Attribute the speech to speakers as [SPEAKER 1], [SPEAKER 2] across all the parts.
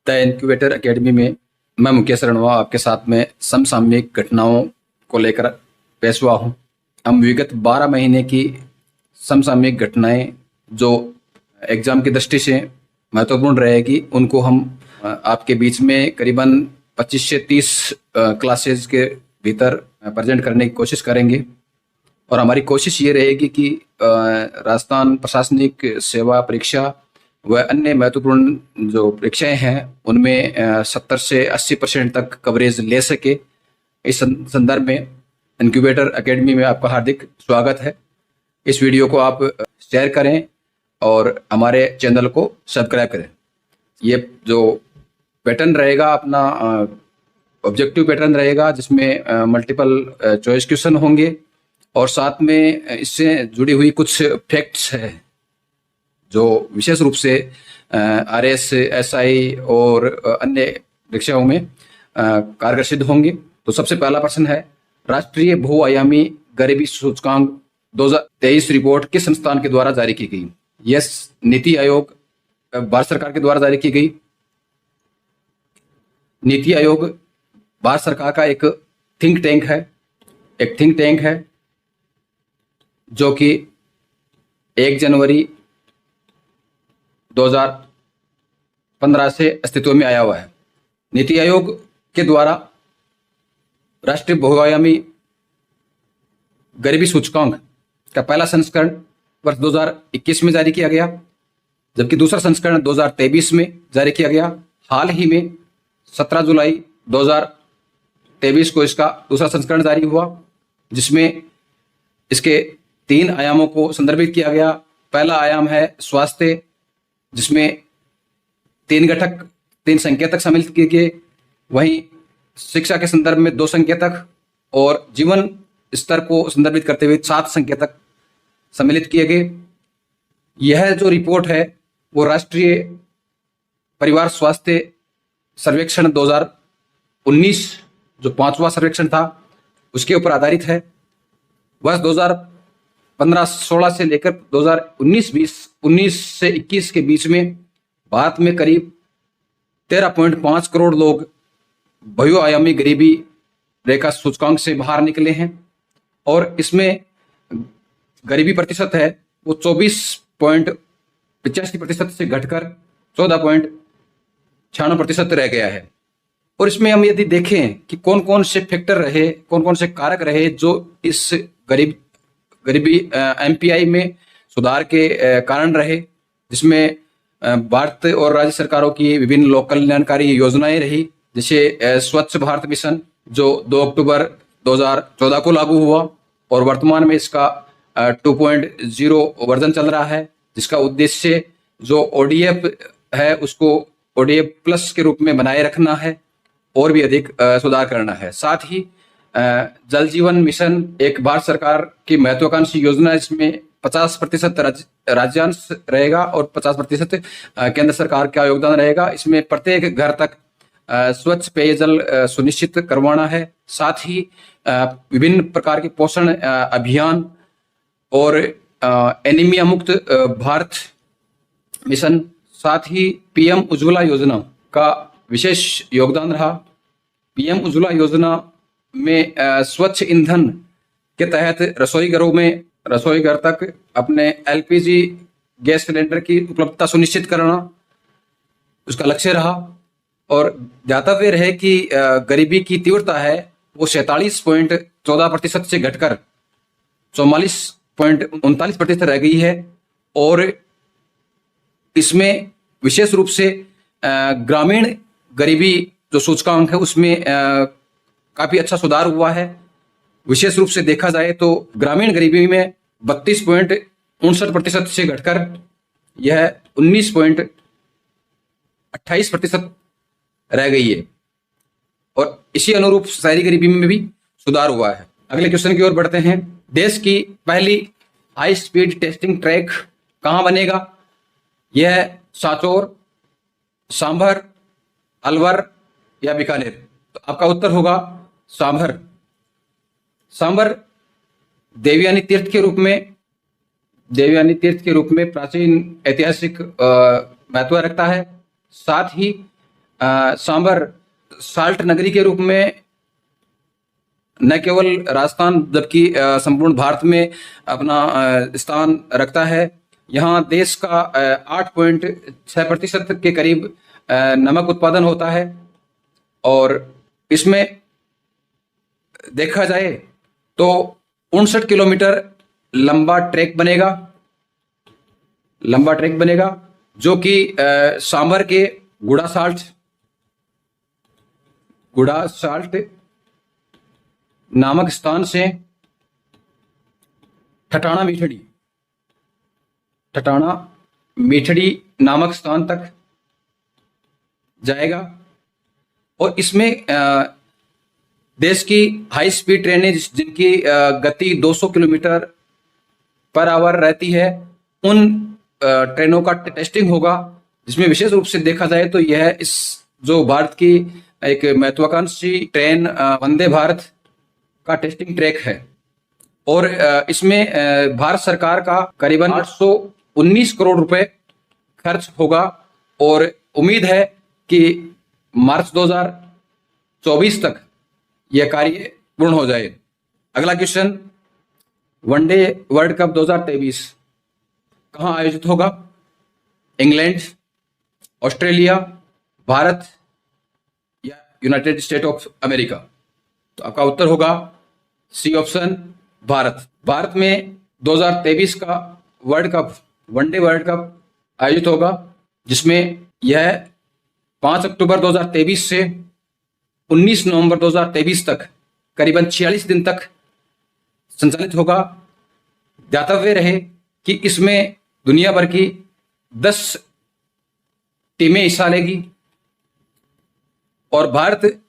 [SPEAKER 1] The incubator academy में मैं मुकेश रणवा आपके साथ में समसामयिक घटनाओं को लेकर पेश हुआ हूँ। हम विगत 12 महीने की समसामयिक घटनाएं जो एग्जाम की दृष्टि से महत्वपूर्ण रहेगी उनको हम आपके बीच में करीबन 25 से 30 क्लासेज के भीतर प्रेजेंट करने की कोशिश करेंगे। और हमारी कोशिश ये रहेगी कि राजस्थान प्रशासनिक सेवा परीक्षा व अन्य महत्वपूर्ण जो परीक्षाएं हैं उनमें 70 से 80% तक कवरेज ले सके। इस संदर्भ में इनक्यूबेटर एकेडमी में आपका हार्दिक स्वागत है। इस वीडियो को आप शेयर करें और हमारे चैनल को सब्सक्राइब करें। ये जो पैटर्न रहेगा अपना ऑब्जेक्टिव पैटर्न रहेगा जिसमें मल्टीपल चॉइस क्वेश्चन होंगे और साथ में इससे जुड़ी हुई कुछ फैक्ट्स है जो विशेष रूप से आरएस, एसआई और अन्य परीक्षाओं में कारगर सिद्ध होंगे। तो सबसे पहला प्रश्न है, राष्ट्रीय बहुआयामी गरीबी सूचकांक 2023 रिपोर्ट किस संस्थान के द्वारा जारी की गई? यस, नीति आयोग भारत सरकार के द्वारा जारी की गई। नीति आयोग भारत सरकार का एक थिंक टैंक है जो कि 1 जनवरी 2015 से अस्तित्व में आया हुआ है। नीति आयोग के द्वारा राष्ट्रीय बहुआयामी गरीबी सूचकांक का पहला संस्करण वर्ष 2021 में जारी किया गया, जबकि दूसरा संस्करण 2023 में जारी किया गया। हाल ही में 17 जुलाई 2023 को इसका दूसरा संस्करण जारी हुआ, जिसमें इसके 3 आयामों को संदर्भित किया गया। पहला आयाम है स्वास्थ्य, जिसमें 3 संकेतक सम्मिलित किए गए। वहीं शिक्षा के संदर्भ में 2 संकेतक और जीवन स्तर को संदर्भित करते हुए 7 संकेतक सम्मिलित किए गए। यह जो रिपोर्ट है वो राष्ट्रीय परिवार स्वास्थ्य सर्वेक्षण 2019 जो 5वां सर्वेक्षण था उसके ऊपर आधारित है। वर्ष 2015-16 से लेकर 2019 से 21 के बीच में भारत में करीब 13.5 करोड़ लोग बहुआयामी गरीबी रेखा सूचकांक से बाहर निकले हैं और इसमें गरीबी प्रतिशत है वो 24.85% से घटकर 14.96% रह गया है। और इसमें हम यदि देखें कि कौन कौन से फैक्टर रहे, कौन कौन से कारक रहे जो इस गरीबी एमपीआई में सुधार के कारण रहे, जिसमें भारत और राज्य सरकारों की विभिन्न लोक कल्याणकारी योजनाएं रही, जैसे स्वच्छ भारत मिशन जो 2 अक्टूबर 2014 को लागू हुआ और वर्तमान में इसका 2.0 वर्जन चल रहा है, जिसका उद्देश्य जो ओडीएफ है उसको ओडीएफ प्लस के रूप में बनाए रखना है और भी अधिक सुधार करना है। साथ ही जल जीवन मिशन एक भारत सरकार की महत्वाकांक्षी योजना है, इसमें 50% राज्यांश रहेगा और 50% केंद्र सरकार का योगदान रहेगा। इसमें प्रत्येक घर तक स्वच्छ पेयजल सुनिश्चित करवाना है। साथ ही विभिन्न प्रकार के पोषण अभियान और एनीमिया मुक्त भारत मिशन, साथ ही पीएम उज्ज्वला योजना का विशेष योगदान रहा। पीएम उज्ज्वला योजना में स्वच्छ ईंधन के तहत रसोई घर तक अपने एलपीजी गैस सिलेंडर की उपलब्धता सुनिश्चित करना उसका लक्ष्य रहा। और ज्ञातव्य रहे कि गरीबी की तीव्रता है वो 47.14% से घटकर 44.39% रह गई है। और इसमें विशेष रूप से ग्रामीण गरीबी जो सूचकांक है उसमें काफी अच्छा सुधार हुआ है। विशेष रूप से देखा जाए तो ग्रामीण गरीबी में 32.59% से घटकर यह 19.28% रह गई है और इसी अनुरूप शहरी गरीबी में भी सुधार हुआ है। अगले क्वेश्चन की ओर बढ़ते हैं। देश की पहली हाई स्पीड टेस्टिंग ट्रैक कहां बनेगा? यह सांचौर, सांभर, अलवर या बीकानेर? तो आपका उत्तर होगा सांभर। सांभर देवयानी तीर्थ के रूप में प्राचीन ऐतिहासिक महत्व रखता है। साथ ही सांबर साल्ट नगरी के रूप में न केवल राजस्थान बल्कि संपूर्ण भारत में अपना स्थान रखता है। यहाँ देश का 8.6% के करीब नमक उत्पादन होता है और इसमें देखा जाए तो 59 किलोमीटर लंबा ट्रैक बनेगा जो कि सांबर के गुड़ा साल्ट नामक स्थान से ठटाणा मीठड़ी नामक स्थान तक जाएगा। और इसमें देश की हाई स्पीड ट्रेनें जिनकी गति 200 किलोमीटर पर आवर रहती है, उन ट्रेनों का टेस्टिंग होगा, जिसमें विशेष रूप से देखा जाए तो यह इस जो भारत की एक महत्वाकांक्षी ट्रेन वंदे भारत का टेस्टिंग ट्रैक है। और इसमें भारत सरकार का करीबन 819 करोड़ रुपए खर्च होगा और उम्मीद है कि मार्च 2024 तक यह कार्य पूर्ण हो जाए। अगला क्वेश्चन, वनडे वर्ल्ड कप 2023 कहाँ आयोजित होगा? इंग्लैंड, ऑस्ट्रेलिया, भारत या यूनाइटेड स्टेट ऑफ अमेरिका? तो आपका उत्तर होगा सी ऑप्शन, भारत। भारत में 2023 का world cup, one day world cup आयोजित होगा, जिसमें यह 5 अक्टूबर 2023 से 19 नवंबर 2023 तक करीबन 46 दिन तक संचालित होगा। ध्यातव्य रहे कि इसमें दुनिया भर की 10 टीमें हिस्सा लेगी और भारत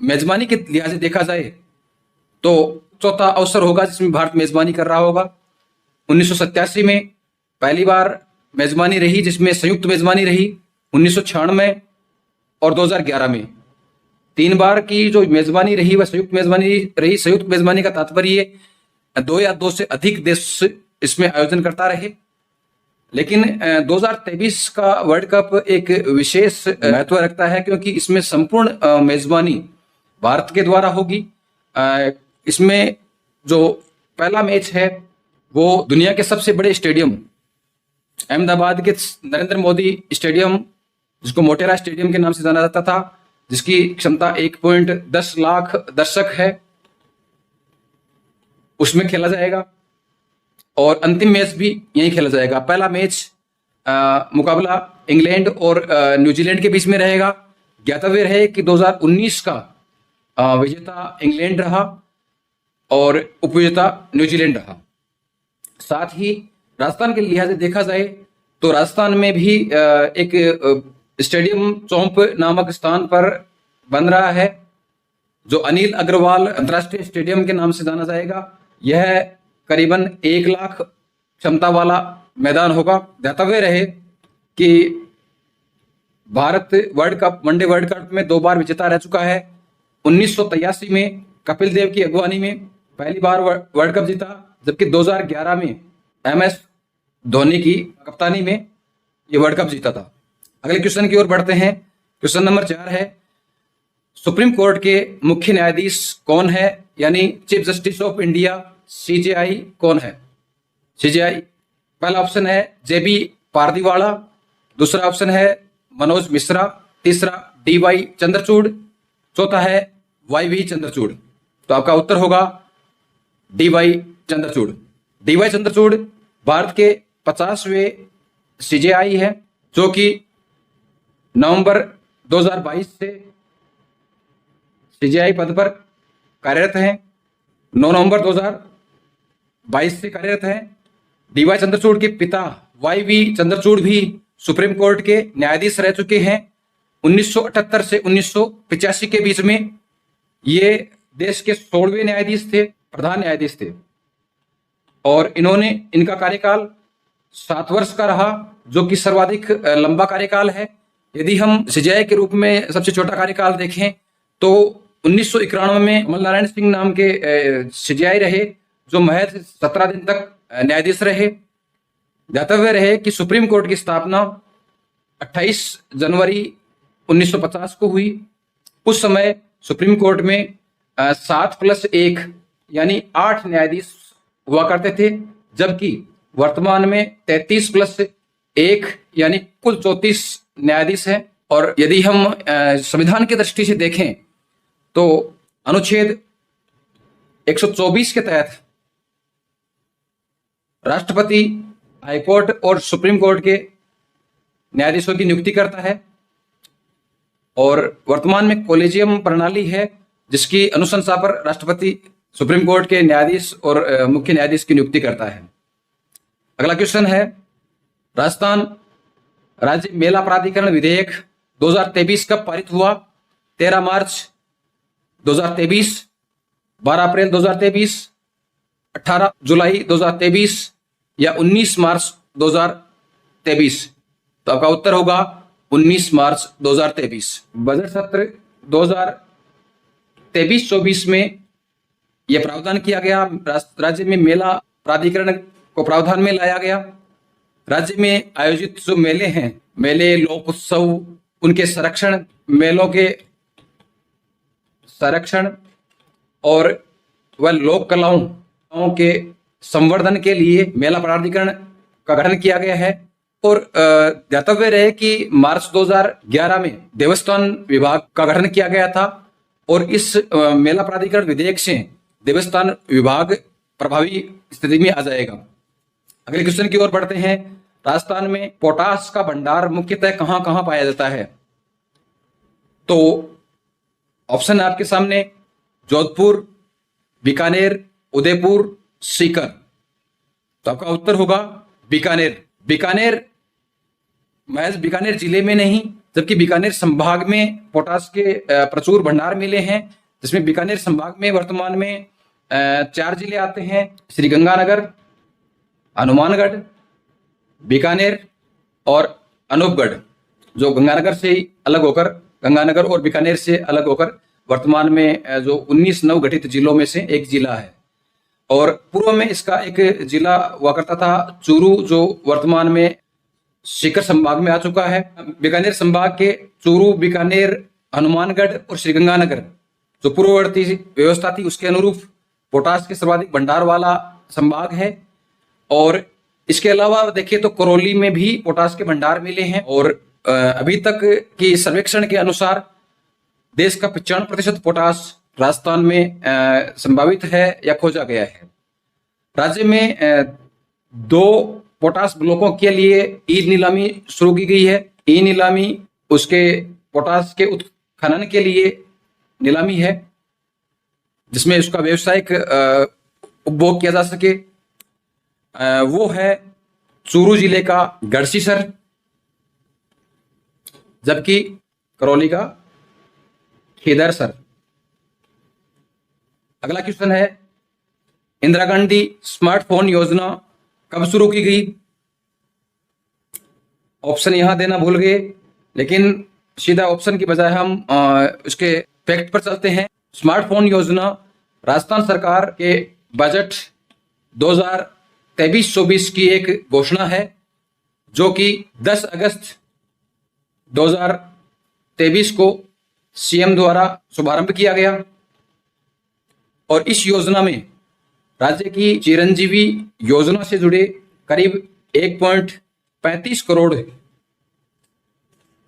[SPEAKER 1] मेजबानी के लिहाज से देखा जाए तो चौथा अवसर होगा जिसमें भारत मेजबानी कर रहा होगा। 1987 में पहली बार मेजबानी रही, जिसमें संयुक्त मेजबानी रही। 1996 और 2011 में 3 बार की जो मेजबानी रही वह संयुक्त मेजबानी रही। संयुक्त मेजबानी का तात्पर्य 2 या 2 से अधिक देश इसमें आयोजन करता रहे। लेकिन 2023 का वर्ल्ड कप एक विशेष महत्व रखता है, क्योंकि इसमें संपूर्ण मेजबानी भारत के द्वारा होगी। इसमें जो पहला मैच है वो दुनिया के सबसे बड़े स्टेडियम अहमदाबाद के नरेंद्र मोदी स्टेडियम, जिसको मोटेरा स्टेडियम के नाम से जाना जाता था, जिसकी क्षमता 1.10 लाख दर्शक है, उसमें खेला जाएगा। और अंतिम मैच भी यहीं खेला जाएगा। पहला मैच मुकाबला इंग्लैंड और न्यूजीलैंड के बीच में रहेगा। ज्ञातव्य रहे कि 2019 का विजेता इंग्लैंड रहा और उपविजेता न्यूजीलैंड रहा। साथ ही राजस्थान के लिहाज से देखा जाए तो राजस्थान में भी एक स्टेडियम चौंप नामक स्थान पर बन रहा है, जो अनिल अग्रवाल अंतर्राष्ट्रीय स्टेडियम के नाम से जाना जाएगा। यह करीबन 1 लाख क्षमता वाला मैदान होगा। ध्यातव्य रहे कि भारत वनडे वर्ल्ड कप में 2 बार विजेता रह चुका है। 1983 में कपिल देव की अगुवानी में पहली बार वर्ल्ड कप जीता, जबकि 2011 में MS धोनी की कप्तानी में यह वर्ल्ड कप जीता था। अगले क्वेश्चन की ओर बढ़ते हैं। क्वेश्चन नंबर 4 है, सुप्रीम कोर्ट के मुख्य न्यायाधीश कौन है? यानी chief justice of India CJI कौन है? CJI पहला ऑप्शन है JB पारदीवाला, दूसरा ऑप्शन है मनोज मिश्रा, तीसरा DY चंद्रचूड़, चौथा है YV चंद्रचूड़। तो आपका उत्तर होगा DY चंद्रचूड़। DY चंद्रचूड़ भारत के 50वें CJI है, जो कि नवंबर 2022 से CJI पद पर कार्यरत हैं। 9 नवंबर 2022 से कार्यरत हैं। DY चंद्रचूड़ के पिता YV चंद्रचूड़ भी सुप्रीम कोर्ट के न्यायाधीश रह चुके हैं। 1978 से 1985 के बीच में ये देश के 16वें न्यायाधीश थे, प्रधान न्यायाधीश थे, और इनका कार्यकाल 7 वर्ष का रहा, जो कि सर्वाधिक लंबा कार्यकाल है। यदि हम CJI के रूप में सबसे छोटा कार्यकाल देखें तो 1991 में अमल नारायण सिंह नाम के CJI रहे, जो महज 17 दिन तक न्यायाधीश रहे। ध्यातव्य रहे कि सुप्रीम कोर्ट की स्थापना 28 जनवरी 1950 को हुई। उस समय सुप्रीम कोर्ट में 7+1 यानी 8 न्यायाधीश हुआ करते थे, जबकि वर्तमान में 33+1 यानी कुल 34 न्यायाधीश हैं। और यदि हम संविधान की दृष्टि से देखें तो अनुच्छेद 124 के तहत राष्ट्रपति हाईकोर्ट और सुप्रीम कोर्ट के न्यायाधीशों की नियुक्ति करता है, और वर्तमान में कॉलेजियम प्रणाली है जिसकी अनुशंसा पर राष्ट्रपति सुप्रीम कोर्ट के न्यायाधीश और मुख्य न्यायाधीश की नियुक्ति करता है। अगला क्वेश्चन है, राजस्थान राज्य मेला प्राधिकरण विधेयक 2023 कब पारित हुआ? 13 मार्च 2023, 12 अप्रैल 2023, 18 जुलाई 2023 या 19 मार्च 2023? तो आपका उत्तर होगा 19 मार्च 2023। बजट सत्र 2023-24 में यह प्रावधान किया गया, राज्य में मेला प्राधिकरण को प्रावधान में लाया गया। राज्य में आयोजित जो मेले हैं, मेले, लोक उत्सव, उनके संरक्षण, मेलों के संरक्षण और वह लोक कलाओं के संवर्धन के लिए मेला प्राधिकरण का गठन किया गया है। और ध्यातव्य रहे कि मार्च 2011 में देवस्थान विभाग का गठन किया गया था, और इस मेला प्राधिकरण विधेयक से देवस्थान विभाग प्रभावी स्थिति में आ जाएगा। अगले क्वेश्चन की ओर बढ़ते हैं, राजस्थान में पोटास का भंडार मुख्यतः कहां कहां पाया जाता है? तो ऑप्शन है आपके सामने, जोधपुर, बीकानेर, उदयपुर, सीकर। तो आपका उत्तर होगा बीकानेर। बीकानेर महज बीकानेर जिले में नहीं, जबकि बीकानेर संभाग में पोटास के प्रचुर भंडार मिले हैं, जिसमें बीकानेर संभाग में वर्तमान में 4 जिले आते हैं, श्रीगंगानगर, हनुमानगढ़, बीकानेर और अनूपगढ़, जो गंगानगर से अलग होकर, गंगानगर और बीकानेर से अलग होकर वर्तमान में जो 19 नवगठित जिलों में से एक जिला है। और पूर्व में इसका एक जिला हुआ करता था चूरू, जो वर्तमान में सीकर संभाग में आ चुका है। बीकानेर संभाग के चूरू, बीकानेर, हनुमानगढ़ और श्रीगंगानगर जो पूर्ववर्ती व्यवस्था थी उसके अनुरूप पोटास के सर्वाधिक भंडार वाला संभाग है। और इसके अलावा देखिए तो करौली में भी पोटास के भंडार मिले हैं, और अभी तक की सर्वेक्षण के अनुसार देश का 95% पोटास राजस्थान में संभावित है या खोजा गया है। राज्य में 2 पोटास ब्लॉकों के लिए ई नीलामी शुरू की गई है। ई नीलामी उसके पोटास के उत्खनन के लिए नीलामी है, जिसमें उसका व्यावसायिक उपभोग किया जा सके। वो है चूरू जिले का गढ़सीसर, जबकि करौली का खेदरसर। अगला क्वेश्चन है, इंदिरा गांधी स्मार्टफोन योजना कब शुरू की गई? ऑप्शन यहां देना भूल गए, लेकिन सीधा ऑप्शन की बजाय हम उसके फैक्ट पर चलते हैं। स्मार्टफोन योजना राजस्थान सरकार के बजट 2023-24 की एक घोषणा है, जो कि 10 अगस्त 2023 को सीएम द्वारा शुभारंभ किया गया। और इस योजना में राज्य की चिरंजीवी योजना से जुड़े करीब 1.35 करोड़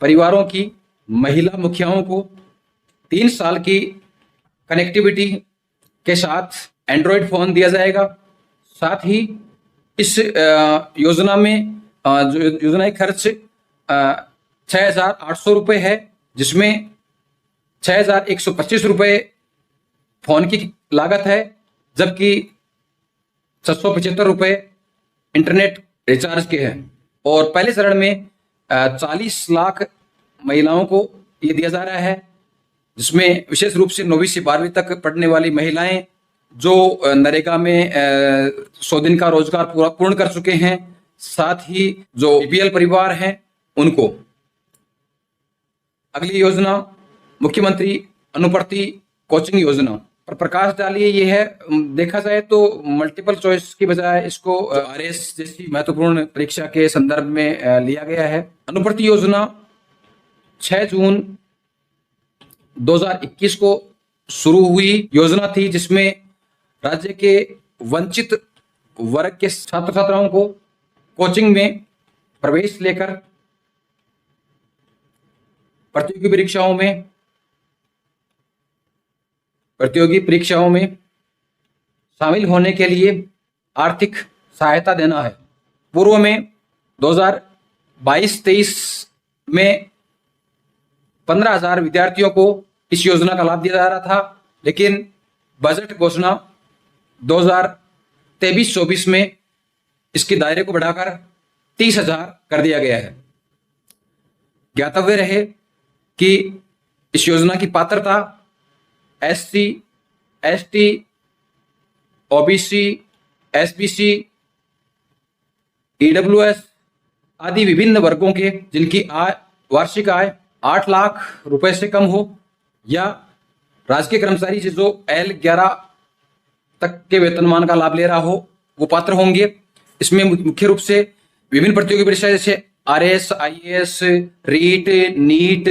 [SPEAKER 1] परिवारों की महिला मुखियाओं को 3 साल की कनेक्टिविटी के साथ एंड्रॉयड फोन दिया जाएगा। साथ ही इस योजना में योजना का खर्च 6,800 रुपये है, जिसमें 6,125 रुपये फोन की लागत है, जबकि 675 रुपये इंटरनेट रिचार्ज के हैं। और पहले चरण में 40 लाख महिलाओं को ये दिया जा रहा है, जिसमें विशेष रूप से 9वीं से 12वीं तक पढ़ने वाली महिलाएं जो नरेगा में 100 दिन का रोजगार पूर्ण कर चुके हैं, साथ ही जो बीपीएल परिवार हैं उनको। अगली योजना मुख्यमंत्री अनुवर्ती कोचिंग योजना पर प्रकाश डालिए। ये है, देखा जाए तो मल्टीपल चॉइस की बजाय इसको आरएस जैसी महत्वपूर्ण परीक्षा के संदर्भ में लिया गया है। अनुवर्ती योजना 6 जून 2021 को शुरू हुई योजना थी, जिसमें राज्य के वंचित वर्ग के छात्र छात्राओं को कोचिंग में प्रवेश लेकर प्रतियोगी परीक्षाओं में शामिल होने के लिए आर्थिक सहायता देना है। पूर्व में 2022-23 में 15,000 विद्यार्थियों को इस योजना का लाभ दिया जा रहा था, लेकिन बजट घोषणा 2023-24 में इसके दायरे को बढ़ाकर 30,000 कर दिया गया है। ज्ञातव्य रहे कि इस योजना की पात्रता SC, ST, OBC, SBC, EWS आदि विभिन्न वर्गों के जिनकी वार्षिक आय 8 लाख रुपए से कम हो, या राजकीय कर्मचारी जो L11 तक के वेतनमान का लाभ ले रहा हो, वो पात्र होंगे। इसमें मुख्य रूप से विभिन्न प्रतियोगी परीक्षाएं जैसे RS, IAS, REET, NEET,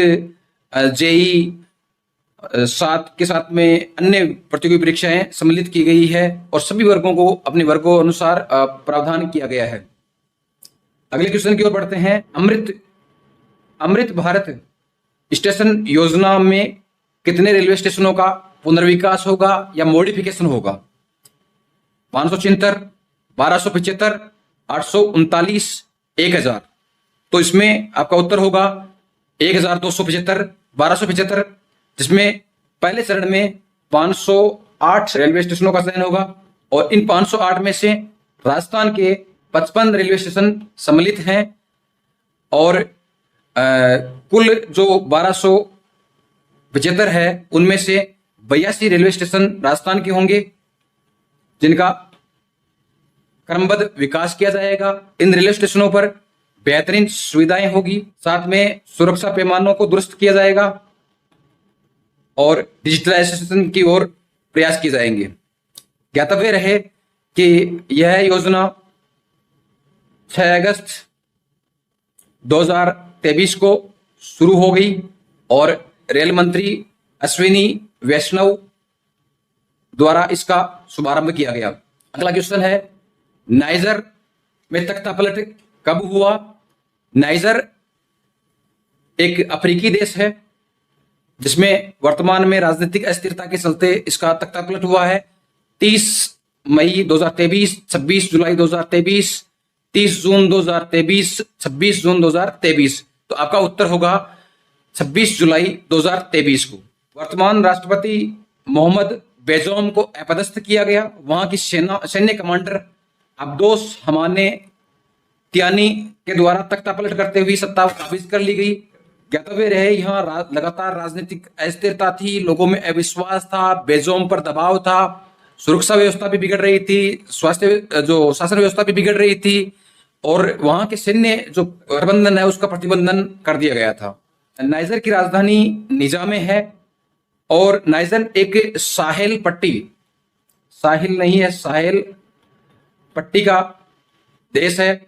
[SPEAKER 1] JEE साथ के साथ में अन्य प्रतियोगी परीक्षाएं सम्मिलित की गई है और सभी वर्गों को अपने वर्गों अनुसार प्रावधान किया गया है। अगले क्वेश्चन की ओर बढ़ते हैं। अमृत भारत स्टेशन योजना में कितने रेलवे स्टेशनों का पुनर्विकास होगा या मॉडिफिकेशन होगा? 576, 1275, 839, 1000। तो इसमें आपका उत्तर होगा 1275, 1275, जिसमें पहले चरण में 508 रेलवे स्टेशनों का चयन होगा और इन 508 में से राजस्थान के 55 रेलवे स्टेशन सम्मिलित हैं और कुल जो 1275 है उनमें से 82 रेलवे स्टेशन राजस्थान के होंगे, जिनका क्रमबद्ध विकास किया जाएगा। इन रेलवे स्टेशनों पर बेहतरीन सुविधाएं होगी, साथ में सुरक्षा पैमानों को दुरुस्त किया जाएगा और डिजिटलाइजेशन की ओर प्रयास किए जाएंगे। ज्ञातव्य रहे कि यह योजना 6 अगस्त 2023 को शुरू हो गई और रेल मंत्री अश्विनी वैष्णव द्वारा इसका शुभारंभ किया गया। अगला क्वेश्चन है, नाइजर में तख्तापलट कब हुआ? नाइजर एक अफ्रीकी देश है जिसमें वर्तमान में राजनीतिक अस्थिरता के चलते इसका तख्तापलट हुआ है। 30 मई 2023, 26 जुलाई 2023, 30 जून 2023, 26 जून 2023। तो आपका उत्तर होगा 26 जुलाई 2023 को। वर्तमान राष्ट्रपति मोहम्मद बेजोम को अपदस्थ किया गया। वहां की सैन्य कमांडर अब्दोस हमाने तियानी के द्वारा तख्तापलट करते हुए सत्ता काबिज कर ली गई। ज्ञातव्य रहे यहाँ लगातार राजनीतिक अस्थिरता थी, लोगों में अविश्वास था, बेजोम पर दबाव था, सुरक्षा व्यवस्था भी बिगड़ रही थी, स्वास्थ्य जो शासन व्यवस्था भी बिगड़ रही थी और वहां के सैन्य जो प्रबंधन है उसका प्रतिबंधन कर दिया गया था। नाइजर की राजधानी निजामे है और नाइजर एक साहेल पट्टी, साहिल नहीं है, साहेल पट्टी का देश है।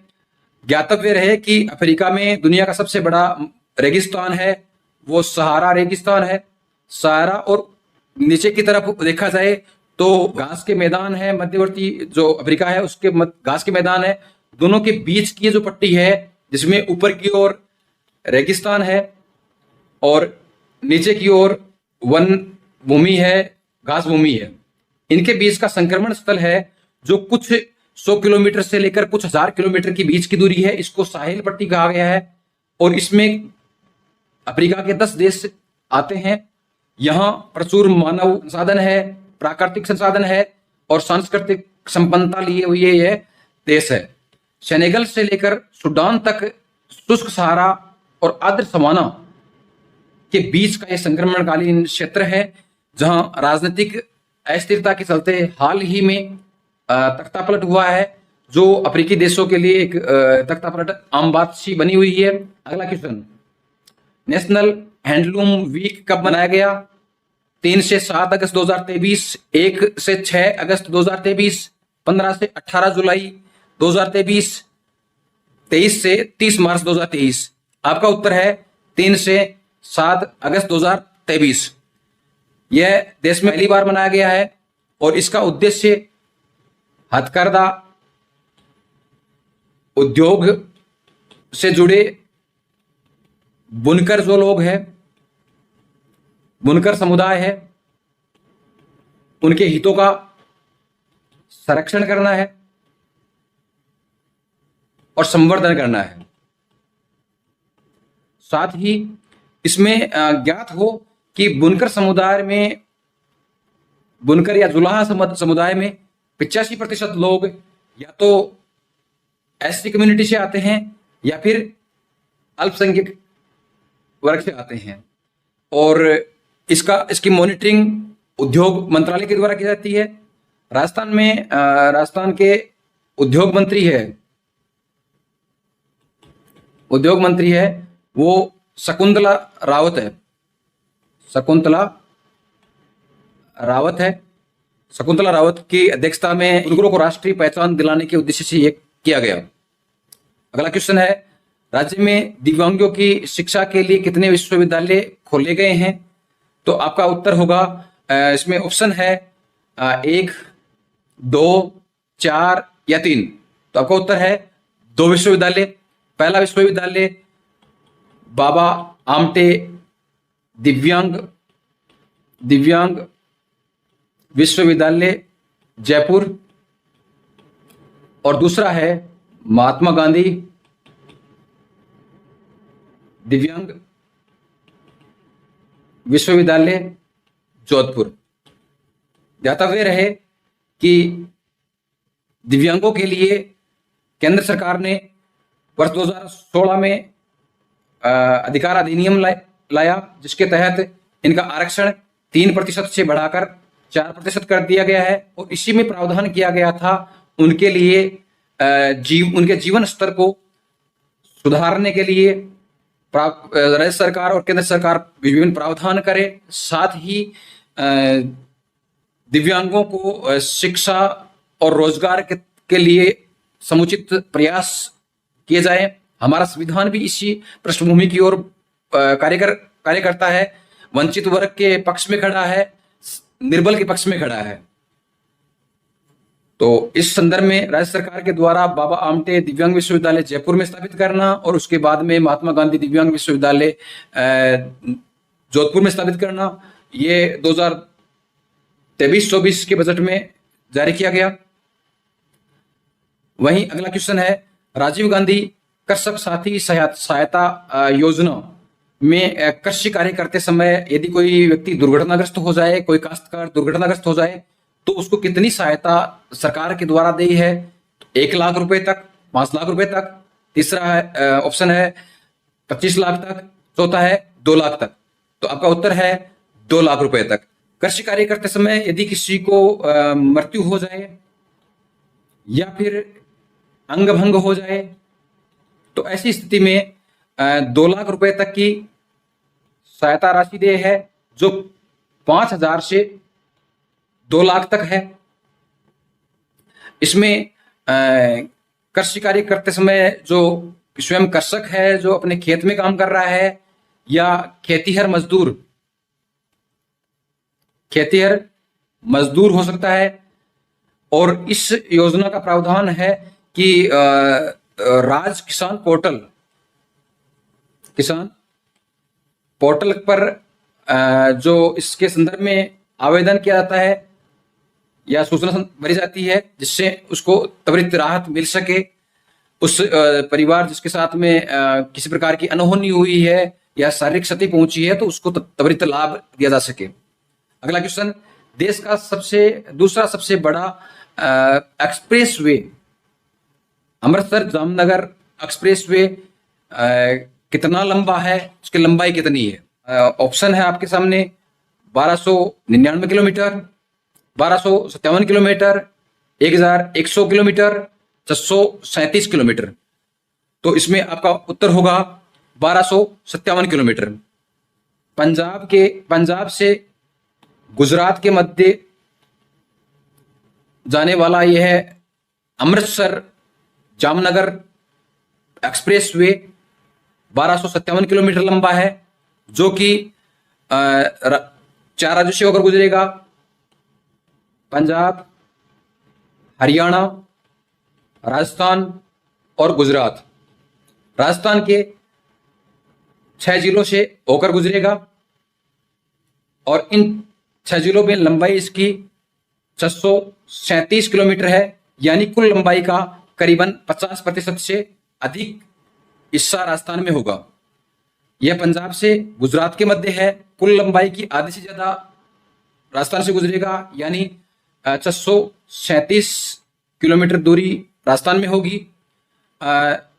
[SPEAKER 1] ज्ञातव्य रहे कि अफ्रीका में दुनिया का सबसे बड़ा रेगिस्तान है वो सहारा रेगिस्तान है। सहारा और नीचे की तरफ देखा जाए तो घास के मैदान है, मध्यवर्ती जो अफ्रीका है उसके घास के मैदान है। दोनों के बीच की जो पट्टी है जिसमें ऊपर की ओर रेगिस्तान है और नीचे की ओर वन भूमि है, घास भूमि है। इनके बीच का संक्रमण स्थल है जो कुछ 100 किलोमीटर से लेकर कुछ 1000 किलोमीटर की बीच की दूरी है, इसको साहेल पट्टी कहा गया है और इसमें अफ्रीका के 10 देश आते हैं। यहाँ प्रचुर मानव संसाधन है, प्राकृतिक संसाधन है और सांस्कृतिक संपन्नता लिए हुए यह देश है। सेनेगल से लेकर सूडान तक शुष्क सहारा और आर्द्र सवाना के बीच का यह संक्रमणकालीन क्षेत्र है जहां राजनीतिक अस्थिरता के चलते हाल ही में तख्तापलट हुआ है, जो अफ्रीकी देशों के लिए एक तख्तापलट आम बात सी बनी हुई है। अगला क्वेश्चन, नेशनल हैंडलूम वीक कब मनाया गया? 3 से 7 अगस्त 2023, 1 से 6 अगस्त 2023, 15 से 18 जुलाई 2023, 23 से 30 मार्च 2023। आपका उत्तर है 3 से 7 अगस्त 2023। यह देश में पहली बार मनाया गया है और इसका उद्देश्य हथकरघा उद्योग से जुड़े बुनकर जो लोग हैं, बुनकर समुदाय है, उनके हितों का संरक्षण करना है और संवर्धन करना है। साथ ही इसमें ज्ञात हो कि बुनकर समुदाय में, बुनकर या जुलाहा समुदाय में 85% लोग या तो एसटी कम्युनिटी से आते हैं या फिर अल्पसंख्यक वर्ग से आते हैं और इसकी मॉनिटरिंग उद्योग मंत्रालय के द्वारा की जाती है। राजस्थान के उद्योग मंत्री है वो शकुंतला रावत है। शकुंतला रावत की अध्यक्षता में बुनकरों को राष्ट्रीय पहचान दिलाने के उद्देश्य से ये किया गया। अगला क्वेश्चन है, राज्य में दिव्यांगों की शिक्षा के लिए कितने विश्वविद्यालय खोले गए हैं? तो आपका उत्तर होगा, इसमें ऑप्शन है 1, 2, 4 या 3। तो आपका उत्तर है 2 विश्वविद्यालय। पहला विश्वविद्यालय बाबा आमटे दिव्यांग विश्वविद्यालय जयपुर और दूसरा है महात्मा गांधी दिव्यांग विश्वविद्यालय जोधपुर। ध्यातव्य रहे कि दिव्यांगों के लिए केंद्र सरकार ने वर्ष 2016 में अधिकार अधिनियम लाया, जिसके तहत इनका आरक्षण 3% से बढ़ाकर 4% कर दिया गया है और इसी में प्रावधान किया गया था उनके लिए उनके जीवन स्तर को सुधारने के लिए राज्य सरकार और केंद्र सरकार विभिन्न प्रावधान करे। साथ ही दिव्यांगों को शिक्षा और रोजगार के लिए समुचित प्रयास किए जाए। हमारा संविधान भी इसी पृष्ठभूमि की ओर कार्य करता है, वंचित वर्ग के पक्ष में खड़ा है, निर्बल के पक्ष में खड़ा है। तो इस संदर्भ में राज्य सरकार के द्वारा बाबा आमटे दिव्यांग विश्वविद्यालय जयपुर में स्थापित करना और उसके बाद में महात्मा गांधी दिव्यांग विश्वविद्यालय जोधपुर में स्थापित करना, ये 2023-24 के बजट में जारी किया गया। वहीं अगला क्वेश्चन है, राजीव गांधी कृषक साथी सहायता योजना में कृषि कार्य करते समय यदि कोई व्यक्ति दुर्घटनाग्रस्त हो जाए, कोई काश्तकार दुर्घटनाग्रस्त हो जाए, तो उसको कितनी सहायता सरकार के द्वारा दी है? 1 लाख रुपए तक, 5 लाख रुपए तक, तीसरा ऑप्शन है 25 लाख तक, चौथा है 2 लाख तक। तो आपका उत्तर है 2 लाख रुपए तक। कृषि कार्य करते समय यदि किसी को मृत्यु हो जाए या फिर अंग भंग हो जाए, तो ऐसी स्थिति में 2 लाख रुपए तक की सहायता राशि दे है, जो 5,000 से 2 लाख तक है। इसमें कृषि कार्य करते समय जो स्वयं कृषक है, जो अपने खेत में काम कर रहा है, या खेतीहर मजदूर हो सकता है। और इस योजना का प्रावधान है कि राज किसान पोर्टल पर जो इसके संदर्भ में आवेदन किया जाता है या सूचना भरी जाती है, जिससे उसको त्वरित राहत मिल सके। उस परिवार जिसके साथ में किसी प्रकार की अनहोनी हुई है या शारीरिक क्षति पहुंची है, तो उसको त्वरित लाभ दिया जा सके। अगला क्वेश्चन, देश का दूसरा सबसे बड़ा express way Amritsar Jamnagar express way कितना लंबा है, उसकी लंबाई कितनी है? ऑप्शन है आपके सामने 1299 किलोमीटर, 1257 किलोमीटर, 1100 किलोमीटर, 637 किलोमीटर। तो इसमें आपका उत्तर होगा 1257 किलोमीटर। पंजाब से गुजरात के मध्य जाने वाला यह Amritsar Jamnagar express way 1257 kilometre लंबा है जो कि 4 राज्यों से होकर गुजरेगा, पंजाब, हरियाणा, राजस्थान और गुजरात। राजस्थान के 6 जिलों से होकर गुजरेगा और इन 6 जिलों में लंबाई इसकी 637 किलोमीटर है, यानी कुल लंबाई का करीबन 50% से अधिक हिस्सा राजस्थान में होगा। यह पंजाब से गुजरात के मध्य है, कुल लंबाई की आधे से ज्यादा राजस्थान से गुजरेगा, यानी 637 किलोमीटर दूरी राजस्थान में होगी।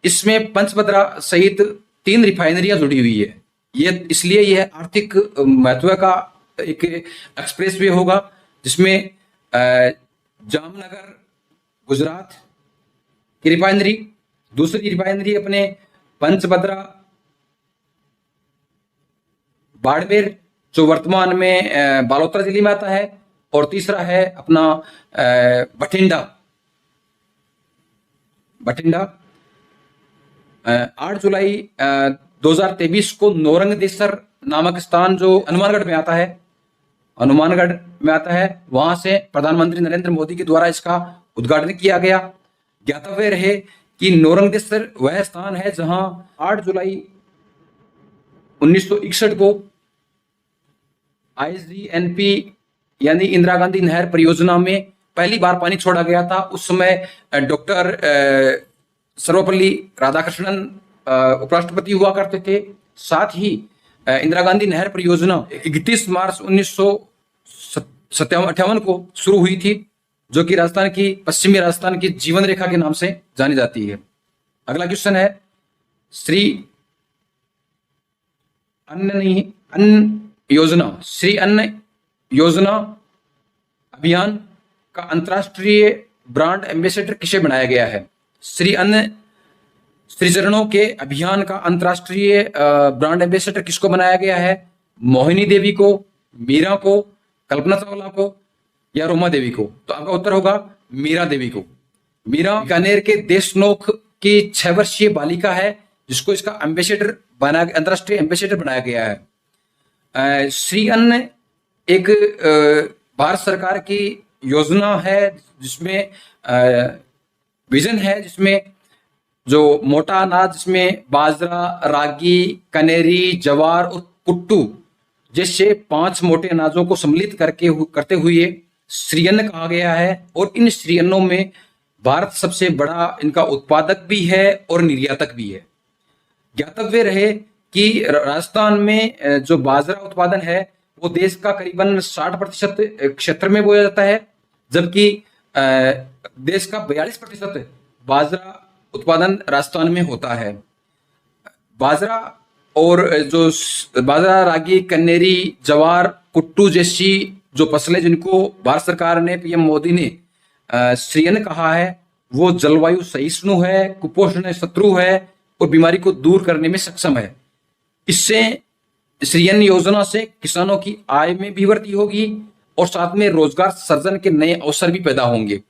[SPEAKER 1] इसमें पंचभद्रा सहित 3 रिफाइनरियां जुड़ी हुई है। ये इसलिए यह आर्थिक महत्व का एक एक्सप्रेस वे होगा, जिसमें जामनगर गुजरात की रिफाइनरी, दूसरी रिफाइनरी अपने पंचभद्रा बाड़मेर जो वर्तमान में बालोतरा जिले में आता है, और तीसरा है अपना बठिंडा। 8 जुलाई 2023 को नौरंगदेसर नामक स्थान जो हनुमानगढ़ में आता है, वहां से प्रधानमंत्री नरेंद्र मोदी के द्वारा इसका उद्घाटन किया गया। ज्ञातव्य रहे कि नौरंगदेसर वह स्थान है जहां 8 जुलाई 1961 को IGNP यानी इंदिरा गांधी नहर परियोजना में पहली बार पानी छोड़ा गया था। उस समय डॉक्टर सर्वपल्ली राधाकृष्णन उपराष्ट्रपति हुआ करते थे। साथ ही इंदिरा गांधी नहर परियोजना 31 मार्च 1958 को शुरू हुई थी, जो कि पश्चिमी राजस्थान की जीवन रेखा के नाम से जानी जाती है। अगला क्वेश्चन है, श्री अन्न योजना अभियान का अंतरराष्ट्रीय ब्रांड एम्बेसडर किसे बनाया गया है? श्री चरणों के अभियान का अंतरराष्ट्रीय ब्रांड एम्बेसडर किसको बनाया गया है? मोहिनी देवी को, मीरा को, कल्पना चावला को या रोमा देवी को? तो आपका उत्तर होगा मीरा देवी को। मीरा बीकानेर के देशनोक की 6 वर्षीय बालिका है, जिसको इसका अंतरराष्ट्रीय एम्बेसडर बनाया गया है। श्री अन्न एक भारत सरकार की योजना है, जिसमें विजन है, जिसमें जो मोटा अनाज, जिसमें बाजरा, रागी, कनेरी, जवार और कुट्टू जैसे 5 मोटे अनाजों को सम्मिलित करते हुए श्री अन्न कहा गया है। और इन श्री अन्नों में भारत सबसे बड़ा इनका उत्पादक भी है और निर्यातक भी है। ज्ञातव्य रहे कि राजस्थान में जो बाजरा उत्पादन है वो देश का करीबन 60% क्षेत्र में बोया जाता है, जबकि देश का 42% बाजरा उत्पादन राजस्थान में होता है। बाजरा और जो बाजरा, रागी, कन्नेरी, जवार, कुट्टू जैसी जो फसलें जिनको भारत सरकार ने, पीएम मोदी ने श्री अन्न कहा है, वो जलवायु सहिष्णु है, कुपोषण शत्रु है और बीमारी को दूर करने में सक्षम है। इससे श्री अन्न योजना से किसानों की आय में भी वृद्धि होगी और साथ में रोजगार सृजन के नए अवसर भी पैदा होंगे।